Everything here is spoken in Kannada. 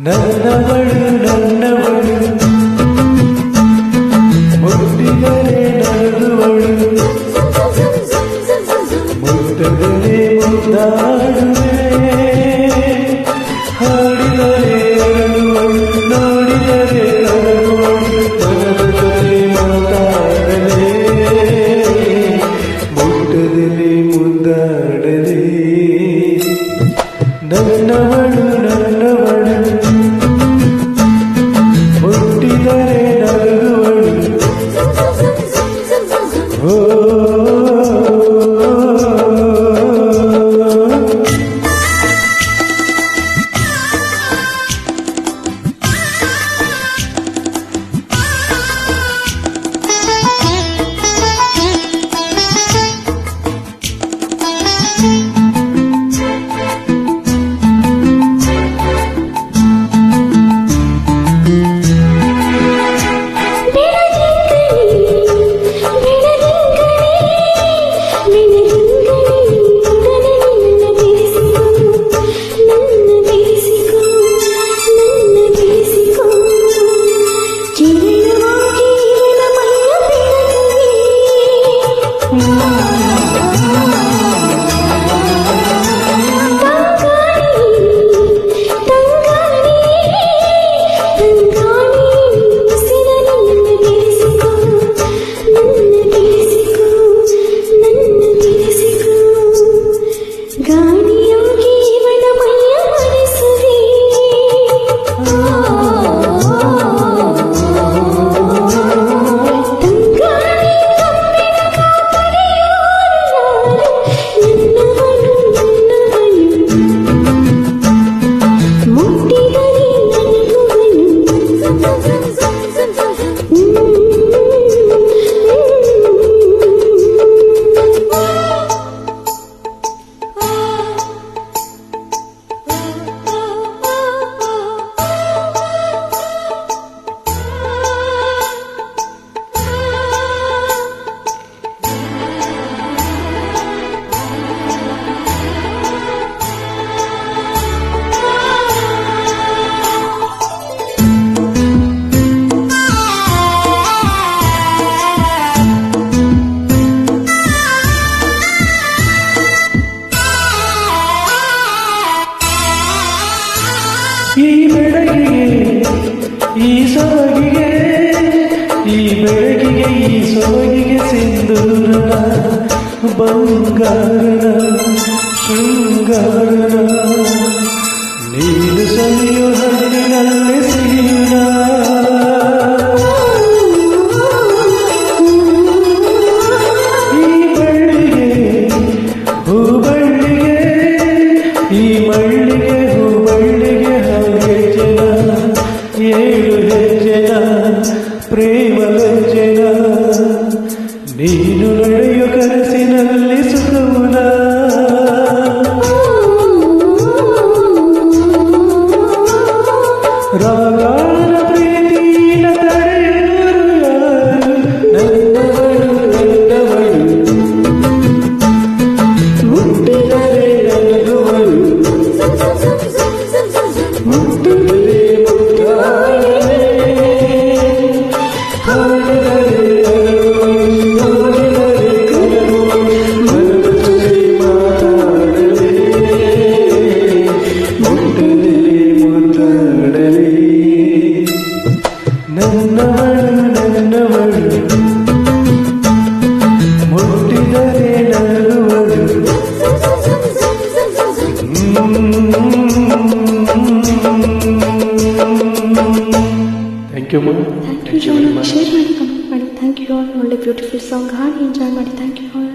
ನನ್ನವಳು ನನ್ನವಳು ಮುಟ್ಟಿದರೆ ನಗುವಳು ಮುಟ್ಟದರೆ ಮುದ್ದಾಡುವೆ ಹಾಡಿದರೆ ಅರಳುವಳು ನೋಡಿದರೆ ಅರಳುವಳು ಮನದ ಜೊತೆ ಮಾತಾಡಲೇ ಮುಟ್ಟದಲ್ಲಿ ಮುದ್ದಾಡಲೇ ನನ್ನವಳು ನನ್ನವಳು ಮುಟ್ಟಿದರೆ ನಗುವಳು ಈ ಬೆಳಗಿಗೆ ಈ ಸೊಬಗಿಗೆ ಈ ಬೆಳಗಿಗೆ ಈ ಸೊಬಗಿಗೆ ಸಿಂಧೂರನ ಬಂಗಾರನ ಶೃಂಗಾರನ ನೀನು ಸವಿಯೋ ಹಣ್ಣಿನಲ್ಲಿ ಸಿಹಿನ ಈ ಬಳ್ಳಿಗೆ ಹೂಬಳ್ಳಿಗೆ ಈ ಮಳ್ಳಿಗೆ ಹೂಬಳ್ಳಿಗೆ ಏಳು ಹೆಜ್ಜೆನ ಪ್ರೇಮ ಲಜ್ಜೆನ ನೀನು ನಡೆಯೋ ಕನಸಿನಲ್ಲಿ ಸುಖವುನ ರಾಗಾನ ಪ್ರೀತಿನ ತಡೆಯೋರು ಯಾರು ನನ್ನವಳು ನನ್ನವಳು ಮುಟ್ಟಿದರೆ ನಗುವಳು ಮುಟ್ಟಿದರೆ ನನ್ನವಳು ನನ್ನವಳು ಮುಟ್ಟಿದರೆ ನಗುವಳು ಥ್ಯಾಂಕ್ ಯು ಶೇರ್ ಮಾಡಿ ಕಮೆಂಟ್ ಮಾಡಿ ಥ್ಯಾಂಕ್ ಯು ಆಲ್ ಒಳ್ಳೆ ಬ್ಯೂಟಿಫುಲ್ ಸಾಂಗ್ ಹಾಡಿ ಎಂಜಾಯ್ ಮಾಡಿ ಥ್ಯಾಂಕ್ ಯು ಆಲ್